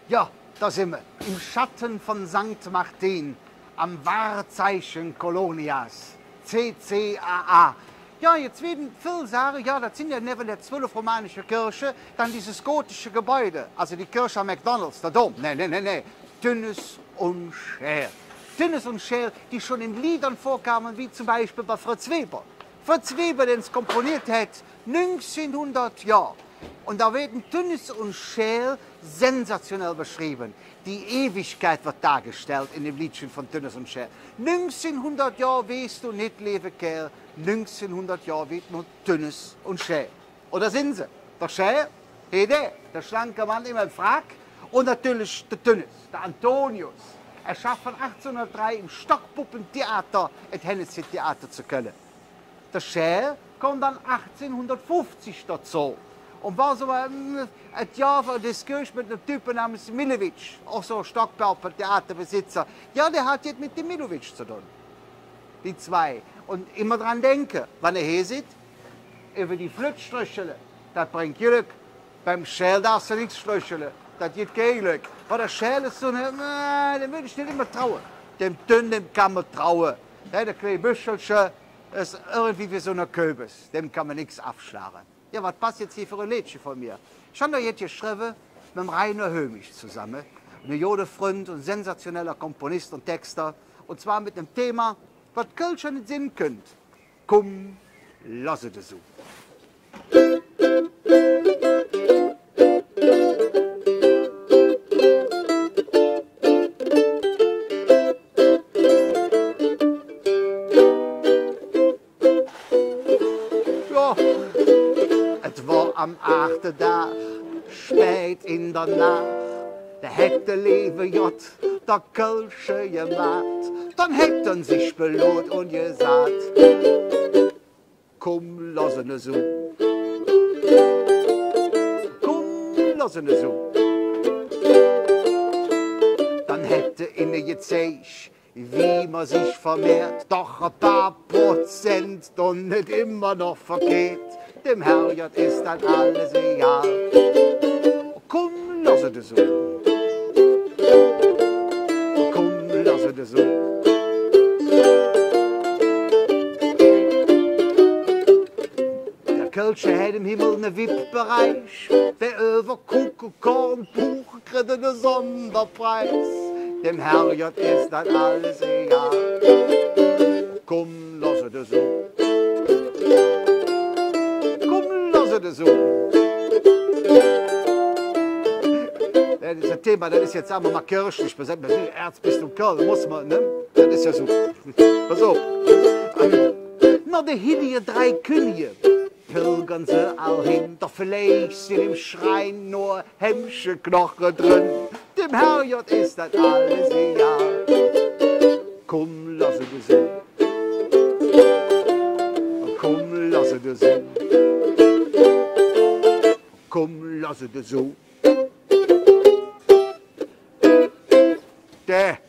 Ja, da sind wir. Im Schatten von St. Martin, am Wahrzeichen Kolonias. CCAA. Ja, jetzt werden viele sagen, ja, das sind ja neben der 12 romanische Kirche dann dieses gotische Gebäude, also die Kirche am McDonalds, der Dom. Nee. Tünnes und Scheel. Tünnes und Scheel, die schon in Liedern vorkamen, wie zum Beispiel bei Fritz Weber. Fritz Weber, der es komponiert hat, 1900 Jahre. Und da werden Tünnes und Scheel sensationell beschrieben. Die Ewigkeit wird dargestellt in dem Liedchen von Tünnes und Scheel. 1900 Jahre weißt du nicht, liebe Kerl, 1900 Jahre wird nur Tünnes und Scheel. Oder sind sie? Der Scheel, der schlanke Mann immer im Frack. Und natürlich der Tünnes, der Antonius. Er schafft von 1803 im Stockpuppentheater, das Hennessy-Theater zu Köln. Der Scheel kommt dann 1850 dazu. Und war so ein Jahr von Diskurs mit einem Typen namens Milovic, auch so ein Stockpuppentheaterbesitzer. Ja, der hat jetzt mit dem Milovic zu tun. Die zwei. Und immer dran denken, wenn ihr hier seht, über die Flutschströchele, das bringt Glück. Beim Scheel darfst du nichts ströcheln, das gibt kein Glück. Weil der Scheel ist so eine, dem würde ich nicht immer trauen. Dem Dünnen kann man trauen. Ja, der kleine Büschelchen ist irgendwie wie so ein Kürbis, dem kann man nichts abschlagen. Ja, was passt jetzt hier für ein Liedchen von mir? Ich habe da jetzt geschrieben mit dem Rainer Hömich zusammen. Ein Jodefreund und sensationeller Komponist und Texter. Und zwar mit dem Thema, was Kölscher nicht singen könnt. Komm, lass es so. Am 8. Tag, spät in der Nacht, der hätte Lewe J, der Kölsche gemacht. Dann hätten sich belohnt und gesagt, komm, lassen es so. Komm, lassen es so. Dann hätte ihnen gezeigt, wie man sich vermehrt, doch ein paar Prozent und nicht immer noch verkehrt. Dem Herrgott ist dann alles egal. Komm, lass es so. Komm, lass es so. Der Kölsche hat im Himmel einen VIP-Bereich. Wer über Kuckuckkorn Buch kriegt einen Sonderpreis. Dem Herrgott ist dann alles egal. Komm, lass es so. So. Das ist ein Thema, das ist jetzt sagen wir mal kirchlich. Erzbistum Köln, muss man, ne? Das ist ja so. Pass auf. Na, die hilige 3 Könige pilgern sie all hin, doch vielleicht sind im Schrein nur Hemmsche Knochen drin. Dem Herrgott ist das alles egal. Komm, lass es so. Komm, lass es so. Komm, lass es so. Der.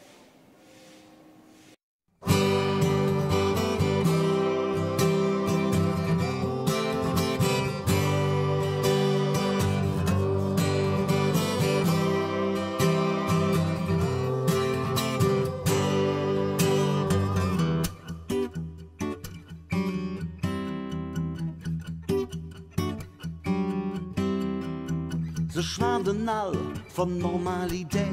Ze schwaden al van normaliteit.